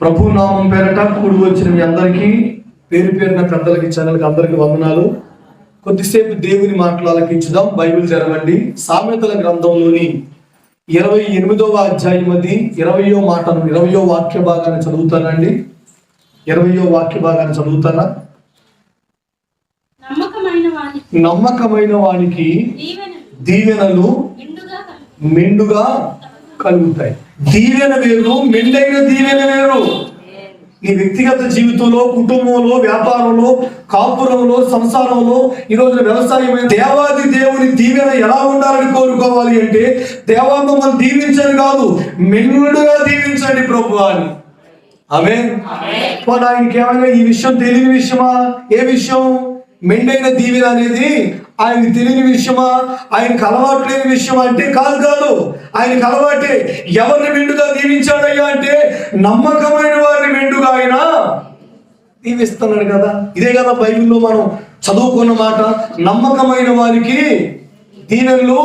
ప్రభు నామం పేరట కూడి వచ్చిన మీ అందరికీ పేరు పేరున పెద్దలకి ఛానల్కి అందరికీ వందనాలు. కొద్దిసేపు దేవుని మాటలు ఆలకించుదాం. బైబిల్ తెరవండి. సామెతల గ్రంథంలోని 28వ అధ్యాయం 20వ మాటను 20వ వాక్య భాగాన్ని చదువుతానండి. 20వ వాక్య భాగాన్ని చదువుతారా? నమ్మకమైన వానికి దీవెనలు మెండుగా కలుగుతాయి. దీవెన వేరు, మెండైన దీవెన వేరు. నీ వ్యక్తిగత జీవితంలో, కుటుంబంలో, వ్యాపారంలో, కాపురంలో, సంసారంలో, ఈ రోజున వ్యవసాయమైన దేవాది దేవుని దీవెన ఎలా ఉండాలని కోరుకోవాలి అంటే, దేవా మమ్మల్ని దీవించండి కాదు, మెండుగా దీవించండి ప్రభు అని. ఆమేన్. ఆయనకి ఏమైనా ఈ విషయం తెలియని విషయమా? ఏ విషయం? మెండైన దీవెన అనేది ఆయనకి తెలియని విషయమా? ఆయనకు అలవాటు లేని విషయం అంటే కాదు. ఆయనకు అలవాటే. ఎవరిని మెండుగా దీవించాడయ్యా అంటే, నమ్మకమైన వారిని మెండుగా ఆయన దీవిస్తున్నాడు కదా. ఇదే కదా బైబిల్లో మనం చదువుకున్న మాట, నమ్మకమైన వారికి దీవెనలు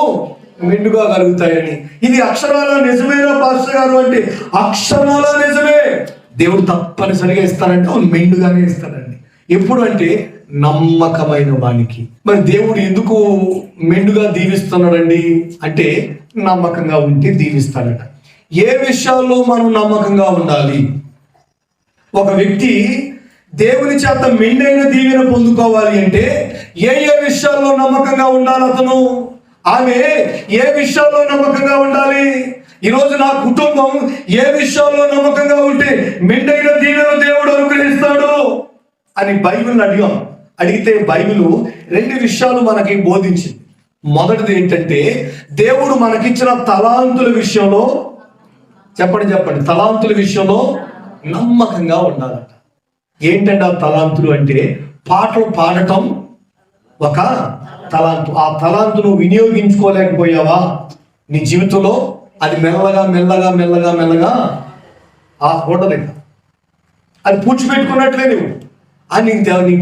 మెండుగా కలుగుతాయని. ఇది అక్షరాల నిజమేనా పాస్టర్ గారు అంటే, అక్షరాల నిజమే. దేవుడు తప్పనిసరిగా ఇస్తానంటే అవును, మెండుగానే ఇస్తానండి. ఎప్పుడు అంటే నమ్మకమైన వానికి. మరి దేవుడు ఎందుకు మెండుగా దీవిస్తున్నాడండి అంటే, నమ్మకంగా ఉంటే దీవిస్తాడట. ఏ విషయాల్లో మనం నమ్మకంగా ఉండాలి? ఒక వ్యక్తి దేవుని చేత మెండైన దీవెన పొందుకోవాలి అంటే ఏ విషయాల్లో నమ్మకంగా ఉండాలి? అతను ఆమె ఏ విషయాల్లో నమ్మకంగా ఉండాలి? ఈరోజు నా కుటుంబం ఏ విషయాల్లో నమ్మకంగా ఉంటే మెండైన దీవెన దేవుడు అనుగ్రహిస్తాడు అని బైబిల్ని అడిగితే బైబిల్ 2 విషయాలు మనకి బోధించింది. మొదటిది ఏంటంటే, దేవుడు మనకిచ్చిన తలాంతుల విషయంలో, చెప్పండి తలాంతుల విషయంలో నమ్మకంగా ఉండాలట. ఏంటంటే ఆ తలాంతులు అంటే, పాటలు పాడటం ఒక తలాంతు. ఆ తలాంతును వినియోగించుకోలేకపోయావా నీ జీవితంలో? అది మెల్లగా ఆ ఉండదు. అది పూడ్చిపెట్టుకున్నట్లే నువ్వు. నీ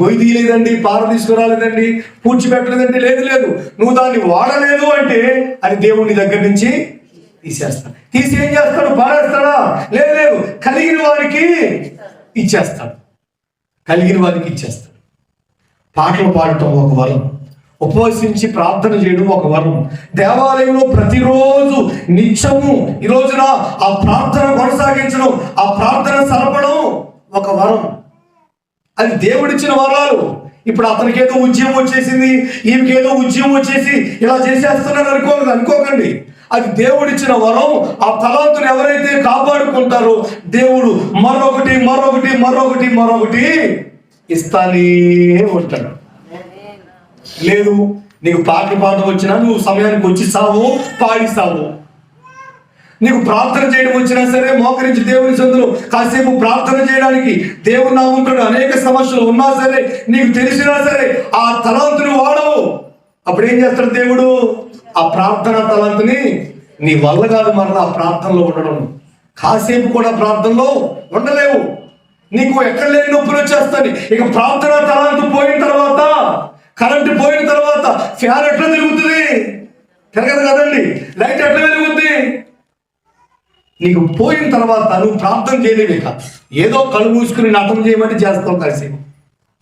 గొయ్యి తీయలేదండి, పార తీసుకురాలేదండి, పూడ్చిపెట్టలేదండి, లేదు నువ్వు దాన్ని వాడలేదు అంటే అది దేవుని దగ్గర నుంచి తీసేస్తాడు. తీసి ఏం చేస్తాడు? పారేస్తాడా? లేదు, కలిగిన వారికి ఇచ్చేస్తాడు. పాటలు పాడటం ఒక వరం, ఉపవసించి ప్రార్థన చేయడం ఒక వరం, దేవాలయంలో ప్రతిరోజు నిత్యము ఈ రోజున ఆ ప్రార్థన కొనసాగించడం, ఆ ప్రార్థన సరపడం ఒక వరం. అది దేవుడిచ్చిన వరాలు. ఇప్పుడు అతనికి ఏదో ఉద్యమం వచ్చేసింది, ఈమెకి ఏదో ఉద్యమం వచ్చేసి ఇలా చేసేస్తున్నాడు అనుకోకండి. అది దేవుడిచ్చిన వరం. ఆ తలాంతుని ఎవరైతే కాపాడుకుంటారో దేవుడు మరొకటి ఇస్తానే ఉంటాడు. లేదు, నీకు పాటలు పాడడం వచ్చినా నువ్వు సమయానికి వచ్చి సావు, పాడి సావు. నీకు ప్రార్థన చేయడం వచ్చినా సరే, మోకరించి దేవుని సందులో కాసేపు ప్రార్థన చేయడానికి దేవుడు నామంతో అనేక సమస్యలు ఉన్నా సరే, నీకు తెలిసినా సరే ఆ తలాంతుని వాడవు. అప్పుడు ఏం చేస్తాడు దేవుడు? ఆ ప్రార్థన తలాంతుని నీ వల్ల కాదు మరలా ఆ ప్రార్థనలో ఉండడం. కాసేపు కూడా ప్రార్థనలో ఉండలేవు. నీకు ఎక్కడ లేని నొప్పులు వచ్చేస్తాయి. ఇక ప్రార్థన తలాంతు పోయిన తర్వాత, కరెంటు పోయిన తర్వాత ఫ్యాన్ ఎట్లా తిరుగుతుంది? తిరగదు కదండి. లైట్ ఎట్లా వెలుగుద్ది? నీకు పోయిన తర్వాత నువ్వు ప్రార్థన చేయలేవిక. ఏదో కళ్ళు మూసుకుని నటన చేయమంటే చేస్తావు. కాసేపు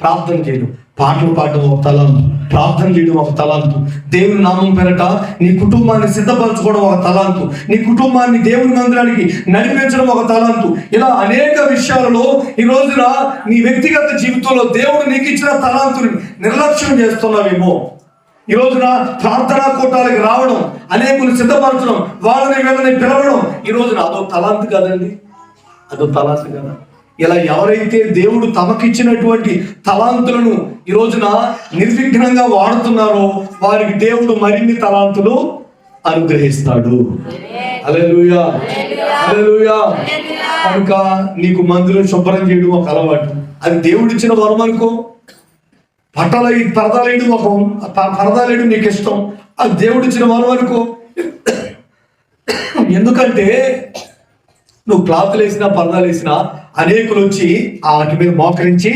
ప్రార్థన చేయడం, పాటలు పాడడం ఒక తలాంతు, ప్రార్థన చేయడం ఒక తలాంతు, దేవుని నామం పేరట నీ కుటుంబాన్ని సిద్ధపరచుకోవడం ఒక తలాంతు, నీ కుటుంబాన్ని దేవుని మందిరానికి నడిపించడం ఒక తలాంతు. ఇలా అనేక విషయాలలో ఈ రోజున నీ వ్యక్తిగత జీవితంలో దేవుడు నీకు ఇచ్చిన తలాంతుని నిర్లక్ష్యం చేస్తున్నావేమో. ఈ రోజున ప్రార్థనా కూటాలకు రావడం, అనేకులు సిద్ధపరచడం, వీళ్ళని పిలవడం, ఈ రోజున అదో తలాంతు కదండి. కదా. ఇలా ఎవరైతే దేవుడు తమకిచ్చినటువంటి తలాంతులను ఈ రోజున నిర్విఘ్నంగా వాడుతున్నారో వారికి దేవుడు మరిన్ని తలాంతులు అనుగ్రహిస్తాడు. హల్లెలూయా. కనుక నీకు మందిరం శుభ్రం చేయడం ఒక అలవాటు, అది దేవుడిచ్చిన వరం అనుకో. పరదాలేయడం నీకు ఇష్టం, అది దేవుడిచ్చిన వరం అనుకో. ఎందుకంటే నువ్వు క్లాతులు వేసినా, పరదాలు వేసినా అనేకులు వచ్చి వాటి మీద మోకరించి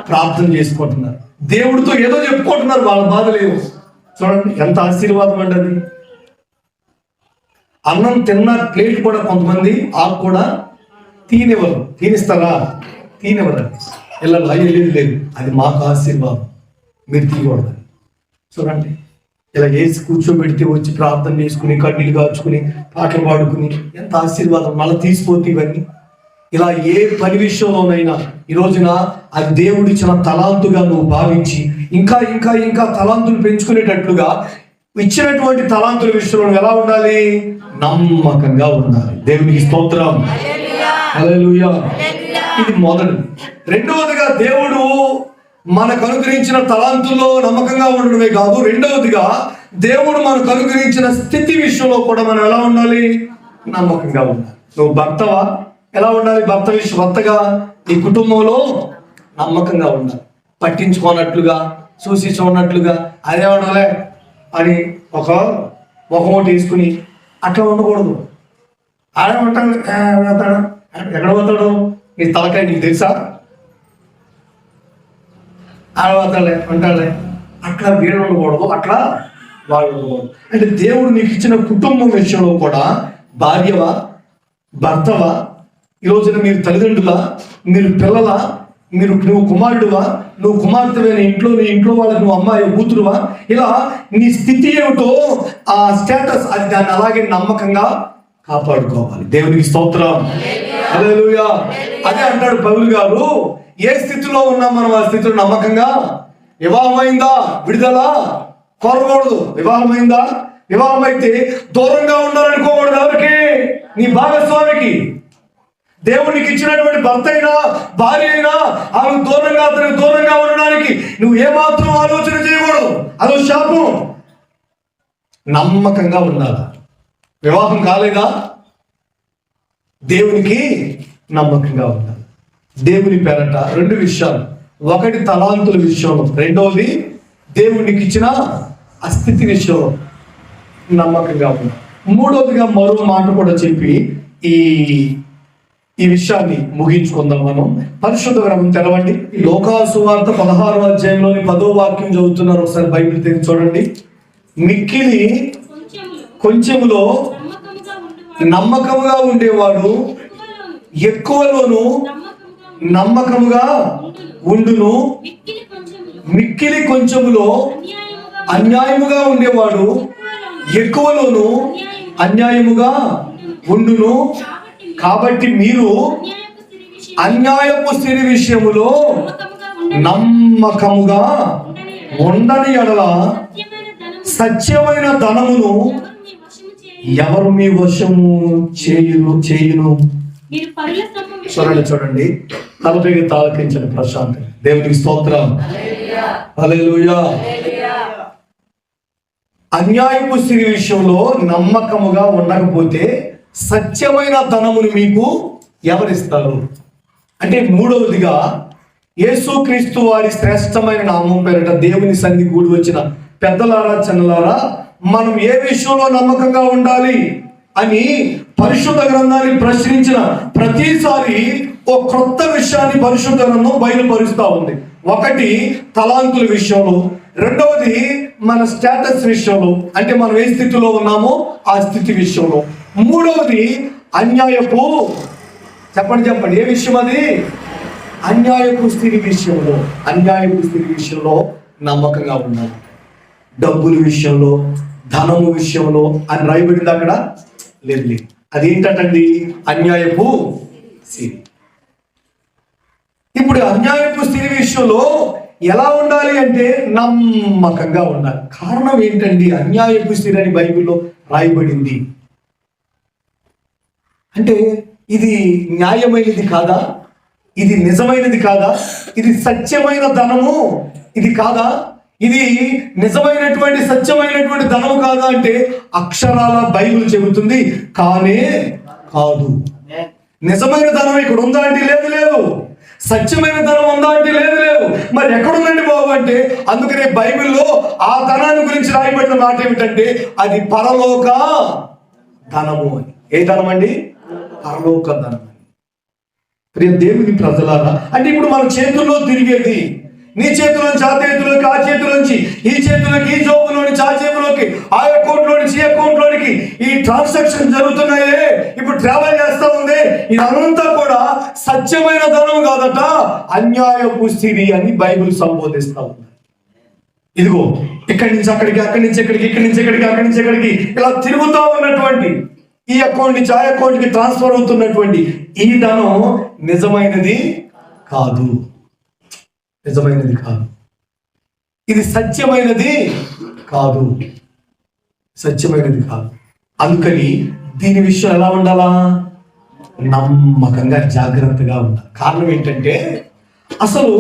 ప్రార్థన చేసుకుంటున్నారు. దేవుడితో ఏదో చెప్పుకుంటున్నారు, వాళ్ళ బాధ లేవు. చూడండి ఎంత ఆశీర్వాదం అండి అది. అన్నం తిన్న ప్లేట్ కూడా కొంతమంది ఆకు కూడా తీనిస్తారా? తీనివ్వరండి. ఇలా లేదు, అది మాకు ఆశీర్వాదం, మీరు తీయకూడదని. చూడండి, ఇలా వేసి కూర్చోబెడితే వచ్చి ప్రార్థన చేసుకుని కన్నీళ్ళు కాచుకుని పాటలు పాడుకుని ఎంత ఆశీర్వాదం. మళ్ళీ తీసిపోతే ఇవన్నీ ఇలా ఏ పని విషయంలోనైనా ఈ రోజున అది దేవుడిచ్చిన తలాంతుగా నువ్వు భావించి ఇంకా ఇంకా ఇంకా తలాంతులు పెంచుకునేటట్లుగా ఇచ్చినటువంటి తలాంతుల విషయంలో ఎలా ఉండాలి? నమ్మకంగా ఉండాలి. దేవునికి స్తోత్రం, హల్లెలూయా. ఇది మొదటిది. రెండవదిగా దేవుడు మనకు అనుగ్రహించిన తలాంతుల్లో నమ్మకంగా ఉండడమే కాదు, రెండవదిగా దేవుడు మనకు అనుగ్రహించిన స్థితి విషయంలో కూడా మనం ఎలా ఉండాలి? నమ్మకంగా ఉండాలి. నువ్వు భర్తవా? ఎలా ఉండాలి? భర్తగా నీ కుటుంబంలో నమ్మకంగా ఉండాలి. పట్టించుకోనట్లుగా, చూసి చూడనట్లుగా, అదే ఉండాలి అని ఒక ఒకటి వేసుకుని అట్లా ఉండకూడదు. ఆడే ఉంటాడు, ఎక్కడ పోతాడు? నీ తలకాయ నీకు తెలుసా? ఆడవాతాడే ఉంటాడే, అట్లా వీడు ఉండకూడదు, అట్లా వాడు ఉండకూడదు. అంటే దేవుడు నీకు ఇచ్చిన కుటుంబం విషయంలో కూడా భార్యవా, భర్తవా, ఈ రోజున మీరు తల్లిదండ్రులా, మీరు పిల్లలా, నువ్వు కుమారుడువా, నువ్వు కుమార్తెవే, నీ ఇంట్లో వాళ్ళకి నువ్వు అమ్మాయి కూతురువా, ఇలా నీ స్థితి ఏమిటో ఆ స్టేటస్ అది దాన్ని అలాగే నమ్మకంగా కాపాడుకోవాలి. దేవునికి స్తోత్రం, హల్లెలూయా. అదే అంటాడు పౌలు గారు, ఏ స్థితిలో ఉన్నా మనం ఆ స్థితిలో నమ్మకంగా. వివాహమైందా, విడుదల కోరకూడదు. వివాహం అయితే దూరంగా ఉండాలనుకోకూడదు. ఎవరికి? నీ భాగస్వామికి. దేవునికి ఇచ్చినటువంటి భర్త అయినా భార్య అయినా ఆమెకు దూరంగా ఉండడానికి నువ్వు ఏమాత్రం ఆలోచన చేయకూడదు. అదో శాపం. నమ్మకంగా ఉండాలి. వివాహం కాలేదా? దేవునికి నమ్మకంగా ఉండాలి. దేవుని పేరట రెండు విషయాలు, ఒకటి తలాంతుల విషయంలో, రెండవది దేవునికి ఇచ్చిన అస్థితి విషయంలో నమ్మకంగా ఉండాలి. మూడవదిగా మరో మాట కూడా చెప్పి ఈ విషయాన్ని ముగించుకుందాం. మనం పరిశుద్ధ గ్రంథం తెరవండి. లోకాసు సువార్త 16వ అధ్యాయంలోని 10వ వాక్యం చదువుతున్నారు. ఒకసారి బైబిల్ తెరిచి చూడండి. మిక్కిలి కొంచెములో నమ్మకముగా ఉండేవాడు ఎక్కువలోను నమ్మకముగా ఉండును, మిక్కిలి కొంచెములో అన్యాయముగా ఉండేవాడు ఎక్కువలోను అన్యాయముగా ఉండును. కాబట్టి మీరు అన్యాయపు స్థితి విషయములో నమ్మకముగా ఉండని ఎడల సత్యమైన ధనమును ఎవరు మీ వశము చేయును. చూడండి, తలపైకి తాలకించిన ప్రశాంత్. దేవునికి స్తోత్రం, హల్లెలూయా. అన్యాయపు స్థితి విషయంలో నమ్మకముగా ఉండకపోతే సత్యమైన ధనమును మీకు ఎవరిస్తారు? అంటే మూడవదిగా యేసుక్రీస్తు వారి శ్రేష్టమైన నామం పేరిట దేవుని సన్నిధికి కూడి వచ్చిన పెద్దలారా, చిన్నలారా, మనం ఏ విషయంలో నమ్మకంగా ఉండాలి అని పరిశుద్ధ గ్రంథాన్ని ప్రశ్నించిన ప్రతిసారి ఓ క్రొత్త విషయాన్ని పరిశుద్ధ గ్రంథం బయలుపరుస్తూ ఉంది. ఒకటి తలాంతుల విషయంలో, రెండవది మన స్టేటస్ విషయంలో, అంటే మనం ఏ స్థితిలో ఉన్నామో ఆ స్థితి విషయంలో, మూడవది అన్యాయపు, చెప్పండి ఏ విషయం అది? అన్యాయపు స్థితి విషయంలో నమ్మకంగా ఉండాలి. డబ్బుల విషయంలో, ధనము విషయంలో అని రాయబడింది అక్కడ? లేదు. అదేంటండి? అన్యాయపు స్థితి. ఇప్పుడు అన్యాయపు స్థితి విషయంలో ఎలా ఉండాలి అంటే నమ్మకంగా ఉండాలి. కారణం ఏంటండి? అన్యాయపు స్థితి అని బైబిల్లో రాయబడింది. అంటే ఇది న్యాయమైనది కాదా? ఇది నిజమైనది కాదా? ఇది సత్యమైన ధనము ఇది కాదా? ఇది నిజమైనటువంటి సత్యమైనటువంటి ధనము కాదా అంటే అక్షరాల బైబిల్ చెబుతుంది కానే కాదు. నిజమైన ధనం ఇక్కడ ఉందా అంటే లేదు. సత్యమైన ధనం ఉందా అంటే లేదు. మరి ఎక్కడుందండి బాబు అంటే, అందుకనే బైబిల్లో ఆ ధనాన్ని గురించి రాయబడిన మాట ఏమిటంటే అది పరలోక ధనము అని. ఏ ధనం అండి? పరలోక ధనం. ప్రియ దేవుని ప్రజలారా, అంటే ఇప్పుడు మన చేతుల్లో తిరిగేది, నీ చేతిలోంచి ఆ చేతిలోకి, ఆ చేతిలోంచి ఈ చేతిలోకి, ఈ జోబులోంచి ఆ జేబులోకి, ఆ అకౌంట్ లోంచి ఈ అకౌంట్ లోనికి ఈ ట్రాన్సాక్షన్ జరుగుతున్నాయే, ఇప్పుడు ట్రావెల్ చేస్తా ఉంది. ఇదంతా కూడా సత్యమైన ధనం కాదట, అన్యాయపు స్థితి అని బైబిల్ సంబోధిస్తా ఉంది. ఇదిగో ఇక్కడి నుంచి అక్కడికి, అక్కడి నుంచి ఇక్కడికి, ఇక్కడి నుంచి ఇక్కడికి, అక్కడి నుంచి ఇక్కడికి ఇలా తిరుగుతూ ఉన్నటువంటి, ఈ అకౌంట్ నుంచి ఆ అకౌంట్ కి ట్రాన్స్ఫర్ అవుతున్నటువంటి ఈ ధనం నిజమైనది కాదు, నిజమైనది కాదు. ఇది సత్యమైనది కాదు, సత్యమైనది కాదు. అందుకని దీని విషయం ఎలా ఉండాలా? నమ్మకంగా జాగ్రత్తగా ఉండాలి. కారణం ఏంటంటే అసలు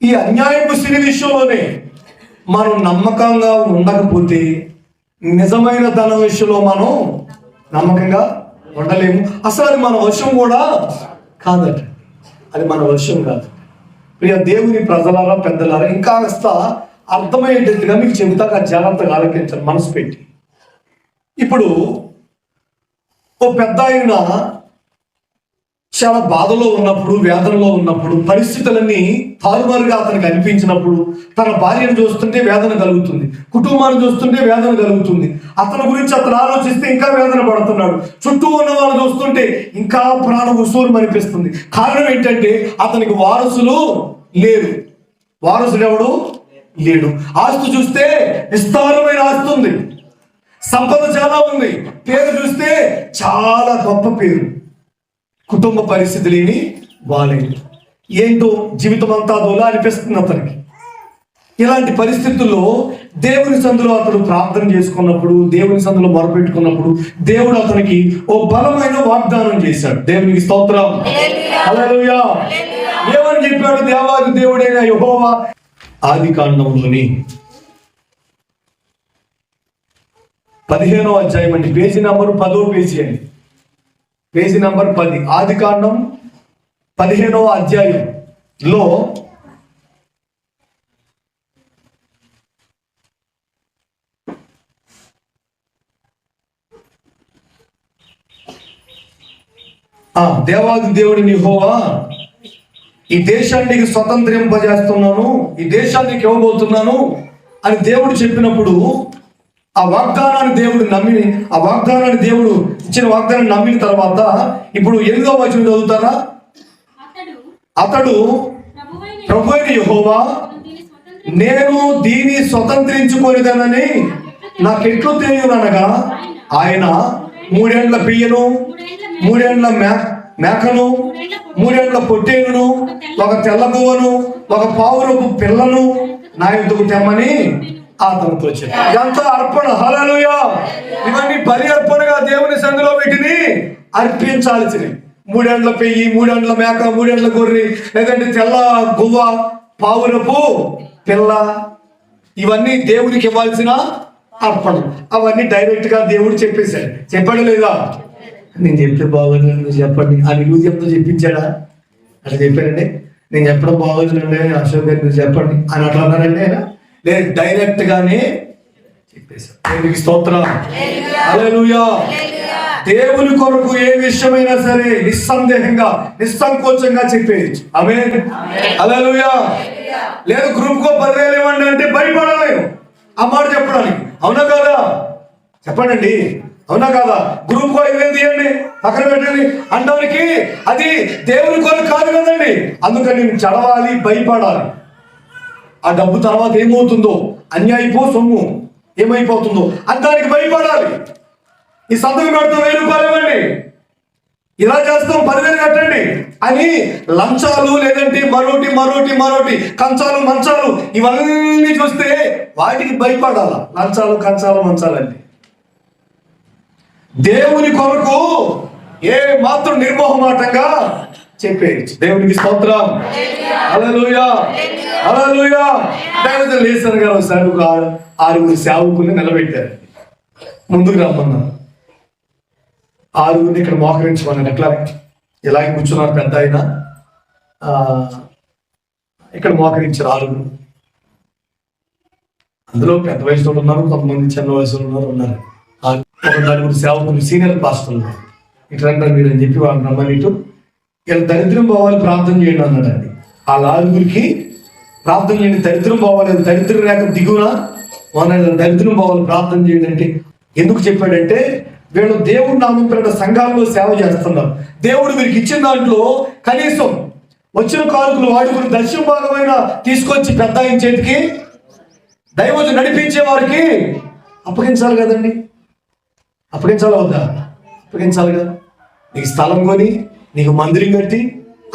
ఈ అన్యాయపు స్థితి విషయంలోనే మనం నమ్మకంగా ఉండకపోతే నిజమైన ధనం విషయంలో మనం నమ్మకంగా ఉండలేము. అసలు అది మన వశం కూడా కాదట, అది మన వశం కాదు. ప్రియ దేవుని ప్రజలారా, పెద్దలారా, ఇంకా కాస్త అర్థమయ్యేటట్టుగా మీకు చెబుతాక జాగ్రత్తగా ఆలోచించాలి మనసు పెట్టి. ఇప్పుడు ఓ పెద్ద ఆయన చాలా బాధలో ఉన్నప్పుడు, వేదనలో ఉన్నప్పుడు, పరిస్థితులన్నీ తారుమారుగా అతనికి అనిపించినప్పుడు, తన భార్యను చూస్తుంటే వేదన కలుగుతుంది, కుటుంబాన్ని చూస్తుంటే వేదన కలుగుతుంది, అతని గురించి అతను ఆలోచిస్తే ఇంకా వేదన పడుతున్నాడు, చుట్టూ ఉన్న వాళ్ళు చూస్తుంటే ఇంకా ప్రాణం ఉసూరు అనిపిస్తుంది. కారణం ఏంటంటే అతనికి వారసులు లేరు. వారసుడు ఎవడు లేడు. ఆస్తి చూస్తే విస్తారమైన ఆస్తి ఉంది, సంపద చాలా ఉంది, పేరు చూస్తే చాలా గొప్ప పేరు, కుటుంబ పరిస్థితులు ఏమి బాలేదు, ఏంటో జీవితం అంతా అదోలా అనిపిస్తుంది అతనికి. ఇలాంటి పరిస్థితుల్లో దేవుని సందులో అతడు ప్రార్థన చేసుకున్నప్పుడు, దేవుని సందులో మొరపెట్టుకున్నప్పుడు దేవుడు అతనికి ఓ బలమైన వాగ్దానం చేశాడు. దేవునికి స్తోత్రం, హల్లెలూయా. ఏమని చెప్పాడు దేవాది దేవుడైన యెహోవా? ఆదికాండంలోని 15వ అధ్యాయం అండి, పేజీ నంబర్ 10వ పేజీ అండి, పేజీ నంబర్ 10, ఆదికాండం 15వ అధ్యాయంలో దేవాది దేవుడిని యెహోవా, ఈ దేశాన్ని నీకు స్వతంత్రింపజేస్తున్నాను, ఈ దేశాన్ని నీకు ఇవ్వబోతున్నాను అని దేవుడు చెప్పినప్పుడు ఆ వాగ్దానాన్ని దేవుడు నమ్మి, ఆ వాగ్దానాన్ని దేవుడు ఇచ్చిన వాగ్దానాన్ని నమ్మిన తర్వాత ఇప్పుడు 8వ వచనం చదువుతారా? అతడు ప్రభువైన యెహోవా, నేను దీన్ని స్వతంత్రించుకొనిదనని నాకెట్లు తెలియననగా ఆయన 3 ఏండ్ల పియ్యను, 3 ఏండ్ల మేకను, 3 ఏండ్ల పొట్టేలును, ఒక తెల్లగువ్వను, ఒక పావురపు పిల్లను నా యొద్దకు తెమ్మని అతనితో చెప్పాడు. ఇదంతా అర్పణ, హల్లెలూయా. ఇవన్నీ బలి అర్పణగా దేవుని సంఘంలో వీటిని అర్పించాల్సినవి. 3 ఏండ్ల పెయ్యి, 3 ఏండ్ల మేక, 3 ఏండ్ల గొర్రె, లేదంటే తెల్ల గువ్వ, పావురపు పిల్ల, ఇవన్నీ దేవునికి ఇవ్వాల్సిన అర్పణ. అవన్నీ డైరెక్ట్ గా దేవుడు చెప్పేశాడు. చెప్పాడు లేదా? నేను చెప్తే బాగోదు, నువ్వు చెప్పండి అని యూజంతో చెప్పించాడా? అట్లా చెప్పానండి. నేను చెప్పడం బాగోదులండి, అశోక్ గారు మీరు చెప్పండి అని అట్లా అన్నారండి ఆయన? లేదు, డైరెక్ట్ గానే చెప్పేశాడు. దేవునికి స్తోత్రం, హల్లెలూయా. దేవుని కొరకు ఏ విషయమైనా సరే నిస్సందేహంగా, నిస్సంకోచంగా చెప్పేయచ్చు. ఆమేన్, హల్లెలూయా. లేదు గ్రూప్ కో 10,000 ఇవ్వండి అంటే భయపడలేము ఆ మాట చెప్పడానికి. అవునా కాదా? చెప్పండి, అవునా కాదా? గ్రూప్ కో 5,000 తీయండి, పక్కన పెట్టండి అంటానికి అది దేవుని కొరకు కాదు కదండి. అందుకని నేను చదవాలి, భయపడాలి. ఆ డబ్బు తర్వాత ఏమవుతుందో, అన్యాయపో సొమ్ము ఏమైపోతుందో అందానికి భయపడాలి. ఈ సంతకం పెడతాం 1000 రూపాయలు ఇవ్వండి, ఇలా చేస్తాం 10,000 కట్టండి అని లంచాలు, లేదంటే మరోటి మరోటి మరోటి కంచాలు మంచాలు ఇవన్నీ చూస్తే వాటికి భయపడాల. లంచాలు, కంచాలు, మంచాలండి. దేవుని కొరకు ఏ మాత్రం నిర్మోహమాటంగా చెప్పేయచ్చు. దేవునికి స్తోత్రం, హల్లెలూయా, హల్లెలూయా. దైవజనులు లేసన్ గారు ఒకసారి ఒక 6 సేవకుల్ని నిలబెట్టారు, ముందుకు రమ్మన్నారు. 6 ఇక్కడ మోకరించమన్నారు. ఎట్లా ఇలాగే కూర్చున్నారు పెద్ద ఆయన, ఇక్కడ మోకరించారు 6. అందులో పెద్ద వయసులో ఉన్నారు, కొంతమంది చిన్న వయసులో ఉన్నారు. ఒక 4 సేవకులు సీనియర్ పాస్టర్లు ఇట్లా మీరు అని చెప్పి వాళ్ళు రమ్మని ఇటు ఇలా దరిద్రం పోవాలి ప్రార్థన చేయండి అన్నాడండి. ఆ 4 ప్రార్థన చేయండి, దరిద్రం పోవాలి, దరిద్రం రేఖ దిగున దరిద్రం పోవాలి ప్రార్థన చేయండి అంటే ఎందుకు చెప్పాడంటే వీళ్ళు దేవుడి నామం పేరిట సంఘాల్లో సేవ చేస్తున్నారు. దేవుడు వీరికి ఇచ్చిన దాంట్లో కనీసం వచ్చిన కానుకలు వాడుకుని దశమ భాగమైన తీసుకొచ్చి పెద్ద ఆయన చేతికి దైవజు నడిపించే వారికి అప్పగించాలి కదండి. అప్పగించాలి వద్దా? అప్పగించాలి కదా. నీకు స్థలం కొని నీకు మందిరం కట్టి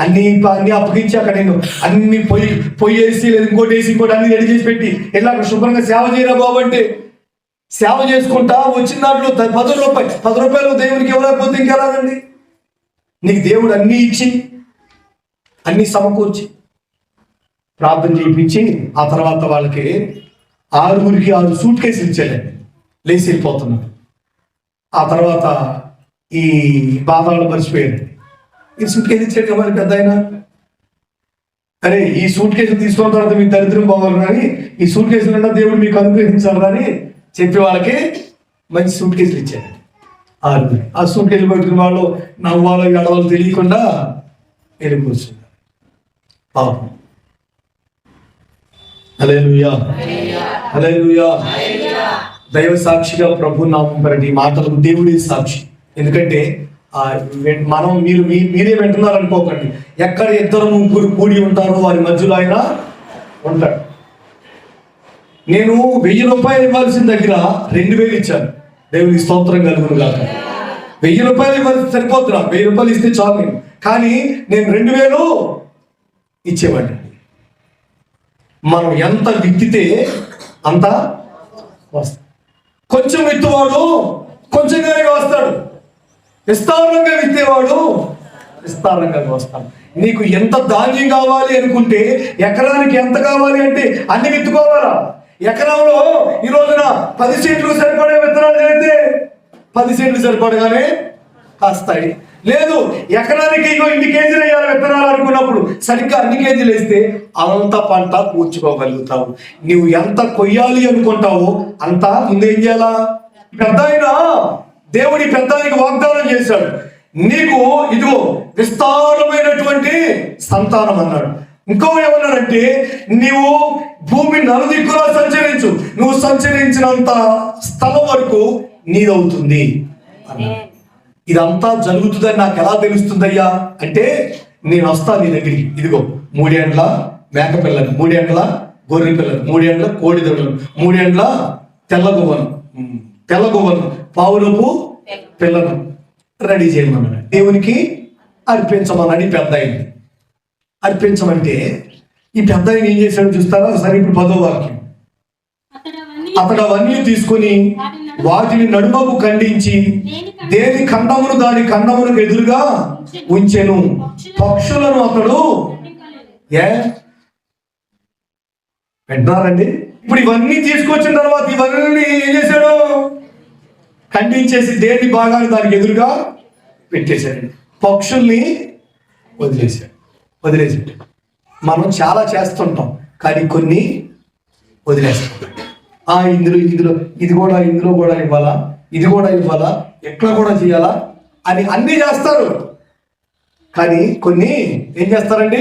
అన్ని అప్పగించి అక్కడ నేను అన్ని పొయ్యేసి లేదా ఇంకోటి వేసి ఇంకోటి అన్ని రెడీ చేసి పెట్టి ఇలా అక్కడ శుభ్రంగా సేవ చేయరా బాబు అంటే సేవ చేసుకుంటా వచ్చిన దాంట్లో 10 రూపాయలు దేవునికి ఇవ్వలేకపోతే ఇంకెలాగండి? నీకు దేవుడు అన్నీ ఇచ్చి అన్ని సమకూర్చి ప్రార్థన చేయించి ఆ తర్వాత వాళ్ళకి 6 సూట్ కేసులు ఇచ్చాడండి. లేచి వెళ్ళిపోతున్నాడు. ఆ తర్వాత ఈ బాధలు మర్చిపోయాడండి. ఈ సూట్ కేసు ఇచ్చాడు మరి పెద్ద ఆయన, అరే ఈ సూట్ కేసులు తీసుకున్న తర్వాత మీ దరిద్రం పోవాలి కానీ ఈ సూట్ కేసులు దేవుడు మీకు అనుగ్రహించాలి అని చెప్పి వాళ్ళకి మంచి సూట్ కేసులు ఇచ్చాడు. 6 ఆ సూట్ కేసులు పట్టుకున్న వాళ్ళు నవ్వాలో ఎడవాలో తెలియకుండా వెళ్ళి కూర్చున్నారు. పాపం. హల్లెలూయా, హల్లెలూయా. దైవ సాక్షిగా ప్రభు నామం పేరిట ఈ మాటలకు దేవుడే సాక్షి. ఎందుకంటే మనం మీరే వింటున్నారు అనుకోకండి. ఎక్కడ 2-3 కూడి ఉంటారో వారి మధ్యలో ఆయన ఉంటాడు. నేను 1000 రూపాయలు ఇవ్వాల్సిన దగ్గర 2000 ఇచ్చాను. దేవునికి స్తోత్రం కలుగును గాక. 1000 రూపాయలు ఇవ్వాల్సి సరిపోతున్నా, 1000 రూపాయలు ఇస్తే చాలు నేను. కానీ నేను 2000 ఇచ్చేవాడిని. మనం ఎంత విత్తితే అంత వస్తాడు. కొంచెం విత్తువాడు కొంచెంగానే వస్తాడు, విస్తారంగా విత్తేవాడు విస్తారంగా వస్తాడు. నీకు ఎంత ధాన్యం కావాలి అనుకుంటే ఎకరానికి ఎంత కావాలి అంటే అన్ని విత్తుకోవాలా? ఎకరంలో ఈ రోజున 10 సెంట్లు సరిపడే విత్తనాలు అయితే 10 సెంట్లు సరిపడగానే కాస్తాయి. లేదు ఎకరానికి ఇన్ని కేజీలు వేయాలి విత్తనాలు అనుకున్నప్పుడు సరిగ్గా అన్ని కేజీలు వేస్తే అంత పంట కూర్చుకోగలుగుతావు. నువ్వు ఎంత కొయ్యాలి అనుకుంటావో అంత ముందేం చేయాలా? పెద్ద ఆయన దేవుడి పెద్ద ఆయనకి వాగ్దానం చేశాడు, నీకు ఇదిగో విస్తారమైనటువంటి సంతానం అన్నాడు. ఇంకో ఏమన్నాడంటే నీవు భూమి నలుదిక్కులా సంచరించు, నువ్వు సంచరించినంత స్థలం వరకు నీదవుతుంది అన్నాడు. ఇదంతా జరుగుతుందని నాకు ఎలా తెలుస్తుందయ్యా అంటే, నేను వస్తా నీ దగ్గరికి. ఇదిగో 3 ఏండ్ల మేక పిల్లని, 3 ఏండ్ల గొర్రె పిల్లని, 3 ఏండ్ల కోడి దొరలను, 3 ఏండ్ల తెల్లగువ్వను పావులపు పిల్లను రెడీ చేయమన్నాడు. దేవునికి అర్పించమన్నాడు. ఈ పెద్ద ఆయన్ని అర్పించమంటే ఈ పెద్ద ఆయన ఏం చేశాడు చూస్తారా? సరే ఇప్పుడు 10వ వాక్యం. అతడు అవన్నీ తీసుకొని వాటిని నడుమకు ఖండించి దేని ఖండమును దాని ఖండమునకు ఎదురుగా ఉంచెను. పక్షులను అతడు వింటారండి. ఇప్పుడు ఇవన్నీ తీసుకొచ్చిన తర్వాత ఇవన్నీ ఏం చేశాడు? ఖండించేసి దేని భాగాన్ని దానికి ఎదురుగా పెట్టేశాడు. పక్షుల్ని వదిలేసాడు. మనం చాలా చేస్తుంటాం కానీ కొన్ని వదిలేస్తాం. ఇందులో ఇందులో కూడా ఇవ్వాలా, ఇది కూడా ఇవ్వాలా, ఎట్లా కూడా చేయాలా అని అన్నీ చేస్తారు. కానీ కొన్ని ఏం చేస్తారండి?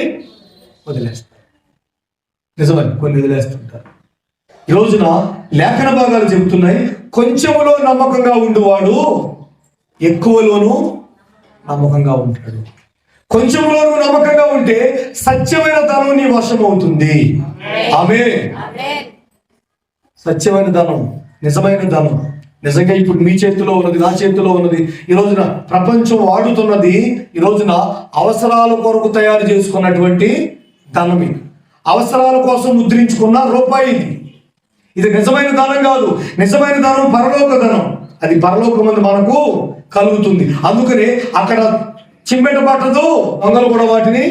వదిలేస్తారు. నిజమని కొన్ని వదిలేస్తుంటారు. ఈ రోజున లేఖన భాగాలు చెబుతున్నాయి, కొంచెములో నమ్మకంగా ఉండువాడు ఎక్కువలోనూ నమ్మకంగా ఉంటాడు. కొంచెంలోనూ నమ్మకంగా ఉంటే సత్యమైన ధనం నీ వశం అవుతుంది. ఆమేన్. సత్యమైన ధనం, నిజమైన ధనం నిజంగా ఇప్పుడు మీ చేతిలో ఉన్నది, నా చేతిలో ఉన్నది. ఈ రోజున ప్రపంచం వాడుతున్నది ఈ రోజున అవసరాల కొరకు తయారు చేసుకున్నటువంటి ధనం. ఇది అవసరాల కోసం ముద్రించుకున్న రూపాయి. ఇది నిజమైన ధనం కాదు. నిజమైన ధనం పరలోక ధనం. అది పరలోకమందు మనకు కలుగుతుంది. అందుకనే అక్కడ చిమ్మెట పట్టదు, దొంగలు కూడా వాటిని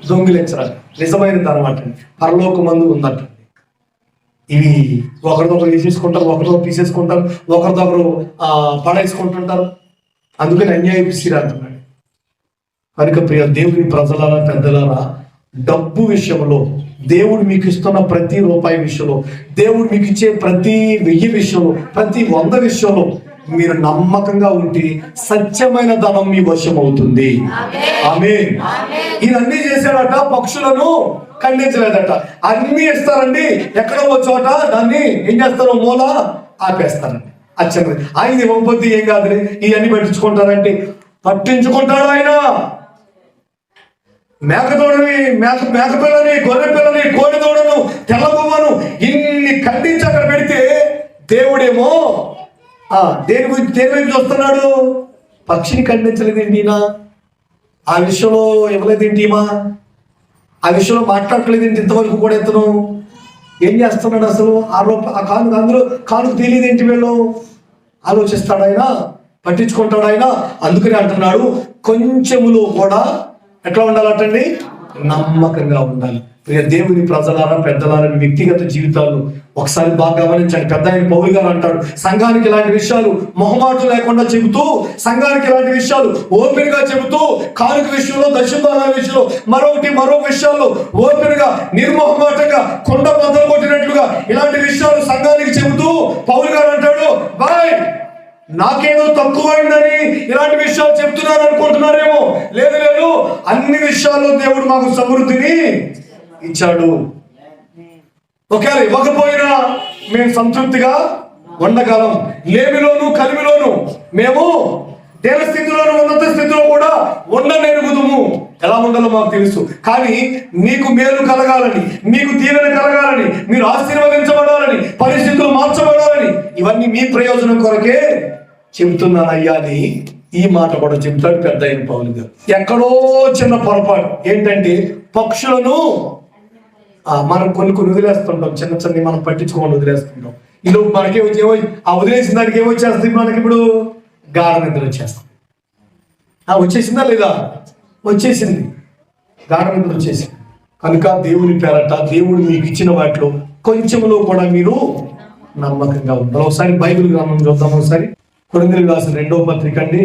దొంగిలించరాదు. నిజమైన ధనం అంటే పరలోకమందు ఉందంట. ఇవి ఒకరిదొకరు వేసేసుకుంటారు, ఒకరితో తీసేసుకుంటారు, ఒకరిదొకరు పడేసుకుంటుంటారు. అందుకని అన్యాయం అంటున్నాడు. కనుక ప్రియ దేవుని ప్రజలారా, పెద్దలారా, డబ్బు విషయంలో, దేవుడు మీకు ఇస్తున్న ప్రతి రూపాయి విషయంలో, దేవుడు మీకు ఇచ్చే ప్రతి 1000 విషయంలో, ప్రతి 100 విషయంలో మీరు నమ్మకంగా ఉంటే సత్యమైన ధనం మీ వశం అవుతుంది. ఆమేన్. ఇవన్నీ చేశాడట, పక్షులను ఖండించలేదట. అన్ని ఇస్తారండి, ఎక్కడో చోట దాన్ని ఏం చేస్తారు? మూల ఆపేస్తారండి. అచ్చంది. ఆయన ఇవ్వకపోతే ఏం కాదులే, ఇవన్నీ పట్టించుకుంటారంటే పట్టించుకుంటాడు ఆయన. మేకతోడని మేకపిల్లని, గొర్రె పిల్లని, కోడి తోడను, తెల్లబొమ్మను ఇన్ని ఖండించి అక్కడ పెడితే దేవుడేమో దేని వైపు చూస్తున్నాడు? పక్షిని ఖండించలేదేంటి ఈయన? ఆ విషయంలో ఇవ్వలేదేంటి ఈమా? ఆ విషయంలో మాట్లాడలేదేంటి ఇంతవరకు కూడా? ఇతను ఏం చేస్తున్నాడు అసలు? అందులో కానుక తెలియదేంటి? వీళ్ళు ఆలోచిస్తాడు ఆయన, పట్టించుకుంటాడు ఆయన. అందుకని అంటున్నాడు కొంచెములో కూడా ఎట్లా ఉండాలంటండి? నమ్మకంగా ఉండాలి. దేవుని ప్రజలారా, పెద్దలారా, వ్యక్తిగత జీవితాలు ఒకసారి బాగా గమనించండి. పెద్ద ఆయన పౌలు గారు అంటాడు, సంఘానికి ఇలాంటి విషయాలు మొహమాటం లేకుండా చెబుతూ, సంఘానికి ఇలాంటి విషయాలు ఓపెన్ గా చెబుతూ, కానుక విషయంలో, దశంభాగాల విషయంలో, మరో విషయాల్లో ఓపెన్ గా నిర్మోహమాటంగా కొండ బద్దలు కొట్టినట్లుగా ఇలాంటి విషయాలు సంఘానికి చెబుతూ పౌలు గారు అంటాడు, బాయ్ నాకేదో తక్కువైందని ఇలాంటి విషయాలు చెప్తున్నారు అనుకుంటున్నారేమో. లేదు, అన్ని విషయాల్లో దేవుడు మాకు సమృద్ధిని ఇచ్చాడు. ఒకవేళ ఇవ్వకపోయినా మేము సంతృప్తిగా ఉండగలం. లేమిలోను కలిమిలోను మేము దేవ స్థితిలోను ఉన్నత స్థితిలో కూడా ఉండనెరుగుదుము. ఎలా ఉండాలో మాకు తెలుసు. కానీ మీకు మేలు కలగాలని, మీకు దీవెన కలగాలని, మీరు ఆశీర్వదించబడాలని, పరిస్థితులు మార్చబడాలని, ఇవన్నీ మీ ప్రయోజనం కొరకే చెబుతున్నానయ్యా అని ఈ మాట కూడా చెబుతాడు పెద్ద అయిన పౌలు గారు. ఎక్కడో చిన్న పొరపాటు ఏంటంటే, పక్షులను మనం కొన్ని వదిలేస్తుంటాం. చిన్న మనం పట్టించుకోకుండా వదిలేస్తుంటాం. ఇది మనకి వదిలేసిన దానికి ఏమొచ్చేస్తుంది? మనకి ఇప్పుడు గాఢ నిద్ర వచ్చేస్తుంది. వచ్చేసిందా లేదా? వచ్చేసింది, గాఢ నిద్ర వచ్చేసింది. కనుక దేవుని పేరట దేవుడు మీకు ఇచ్చిన వాటిలో కొంచెంలో కూడా మీరు నమ్మకంగా ఉంటారు. ఒకసారి బైబిల్ గ్రంథం చూద్దాం. ఒకసారి కొరింథీయులకు రాసిన 2వ పత్రిక అండి,